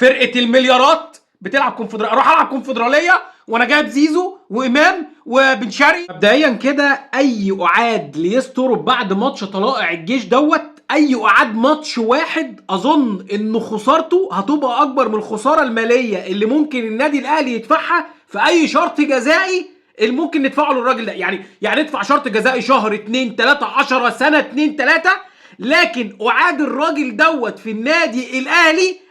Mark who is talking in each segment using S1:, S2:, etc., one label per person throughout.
S1: فرقه المليارات بتلعب كونفدراليه، اروح العب كونفدراليه وانا جايب زيزو وامام وبن شرقي. مبدئيا كده اي اعاد ليسترب بعد ماتش طلائع الجيش اي اعاد ماتش واحد اظن ان خسارته هتبقى اكبر من الخساره الماليه اللي ممكن النادي الاهلي يدفعها في اي شرط جزائي اللي ممكن ندفعه للراجل ده. يعني ندفع شرط جزائي شهر 2 3 10 سنه 2 3، لكن اعاد الراجل في النادي الاهلي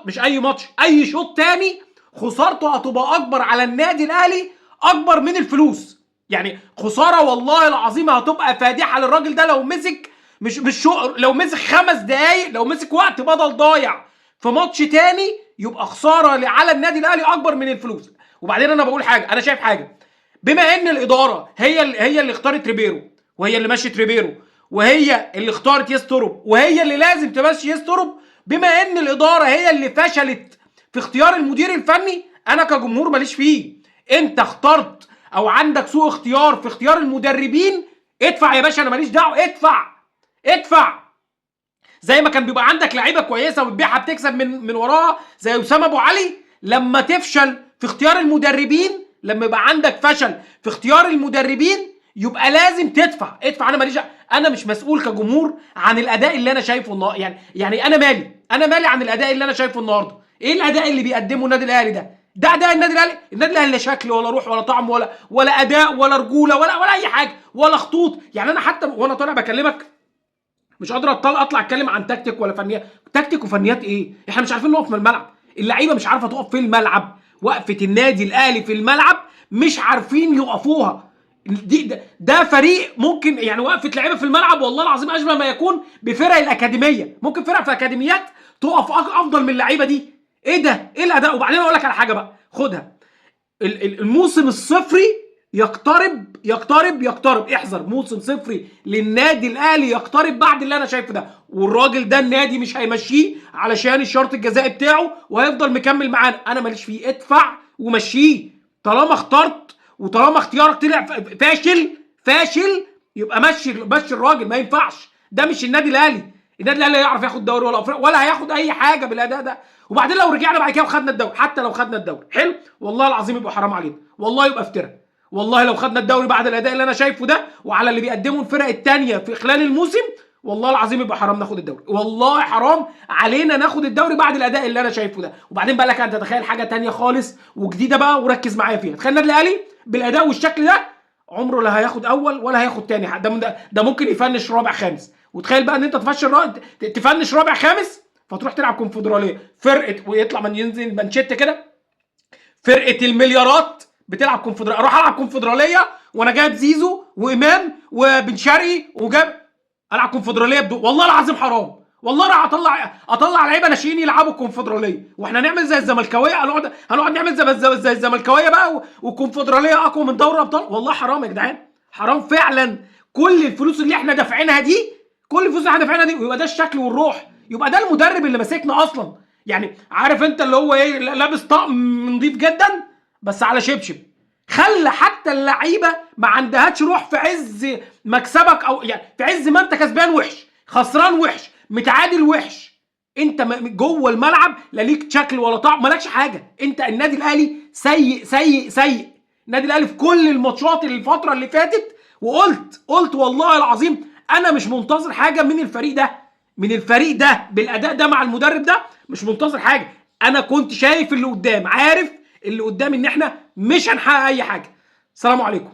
S1: مش اي ماتش، اي شوط تاني خسارته هتبقى اكبر على النادي الاهلي اكبر من الفلوس. يعني خساره والله العظيم هتبقى فادحه للراجل ده لو مسك مش شو، لو مسك 5 دقايق، لو مسك وقت بدل ضايع في ماتش تاني يبقى خساره على النادي الاهلي اكبر من الفلوس. وبعدين انا بقول حاجه، انا شايف حاجه، بما ان الاداره هي اللي اختارت ريبيرو، وهي اللي مشت ريبيرو، وهي اللي اختارت يسترب، وهي اللي لازم تمشي يسترب، بما ان الاداره هي اللي فشلت في اختيار المدير الفني، انا كجمهور ماليش فيه. انت اخترت او عندك سوء اختيار في اختيار المدربين، ادفع يا باشا، انا ماليش دعوه، ادفع. زي ما كان بيبقى عندك لعيبه كويسه وبتبيعها بتكسب من وراها زي اسامه ابو علي، لما تفشل في اختيار المدربين، لما يبقى عندك فشل في اختيار المدربين يبقى لازم ادفع. انا ماليش، انا مش مسؤول كجمهور عن الاداء اللي انا شايفه النهارده. يعني انا مالي عن الاداء اللي انا شايفه النهارده. ايه الاداء اللي بيقدمه النادي الاهلي ده اداء النادي الاهلي؟ النادي الاهلي لا شكل ولا روح ولا طعم ولا اداء ولا رجوله ولا اي حاجه ولا خطوط. يعني انا حتى وانا طالع بكلمك مش قادر اطلع اتكلم عن تكتيك ولا فنيات. تكتيك وفنيات ايه؟ احنا مش عارفين نقف في الملعب، اللعيبه مش عارفه تقف في الملعب، وقفه النادي الاهلي في الملعب مش عارفين يقفوها. ده فريق ممكن، يعني وقفه لعيبه في الملعب والله العظيم اشبه ما يكون بفرق الاكاديميه. ممكن فرق في الاكاديميات تقف افضل من اللعيبه دي. ايه ده؟ ايه الاداء؟ وبعدين اقول لك على حاجه بقى، خدها، الموسم الصفري يقترب. احذر، موسم صفري للنادي الاهلي يقترب بعد اللي انا شايفه ده. والراجل ده النادي مش هيمشيه علشان الشرط الجزائي بتاعه وهيفضل مكمل معانا. انا ماليش فيه، ادفع ومشيه. طالما اخترت وطالما اختيارك طلع فاشل يبقى مشي الراجل، ما ينفعش. ده مش النادي الاهلي. النادي الاهلي يعرف ياخد دوري ولا افريقيا ولا هياخد اي حاجه بالاداء ده. وبعدين لو رجعنا بعد كده وخدنا الدوري، حتى لو خدنا الدوري حلو، والله العظيم يبقى حرام علينا، والله يبقى افتراء. والله لو خدنا الدوري بعد الاداء اللي انا شايفه ده وعلى اللي بيقدمه الفرق الثانيه في خلال الموسم، والله العظيم يبقى حرام ناخد الدوري. والله حرام علينا ناخد الدوري بعد الاداء اللي انا شايفه ده. وبعدين بقى لك انت تتخيل حاجه ثانيه خالص وجديده بقى وركز معايا فيها. تخيل النادي الاهلي بالاداء والشكل ده عمره لا هياخد اول ولا هياخد ثاني، ده ممكن يفنش رابع خامس. وتخيل بقى ان انت تفنش رابع خامس فتروح تلعب كونفدراليه، فرقه ويطلع من ينزل مانشيتا كده، فرقه المليارات بتلعب كونفدراليه، اروح العب كونفدراليه وانا جايب زيزو وامام وبن شرقي العب كونفدراليه والله العظيم حرام. والله راح اطلع لعيبه ناشئين يلعبوا الكونفدراليه، واحنا هنعمل زي الزملكاويه، هنقعد نعمل زي الزملكاويه بقى والكونفدراليه اقوى من دوري ابطال. والله حرام يا جدعان، حرام فعلا. كل الفلوس اللي احنا دافعينها دي، ويبقى ده الشكل والروح، يبقى ده المدرب اللي ماسكنا اصلا. يعني عارف انت اللي هو ايه، لابس طقم نظيف جدا بس على شبشب، خلى حتى اللعيبه ما عندهاش روح في عز مكسبك، او يعني في عز ما انت كسبان وحش، خسران وحش، متعادل وحش، انت جوه الملعب لا ليك شكل ولا طعم، مالكش حاجه. انت النادي الاهلي سيء. النادي الاهلي في كل الماتشات الفتره اللي فاتت، وقلت والله العظيم انا مش منتظر حاجه من الفريق ده بالاداء ده مع المدرب ده، مش منتظر حاجه. انا كنت شايف اللي قدام، عارف اللي قدام ان احنا مش هنحقق اي حاجه. السلام عليكم.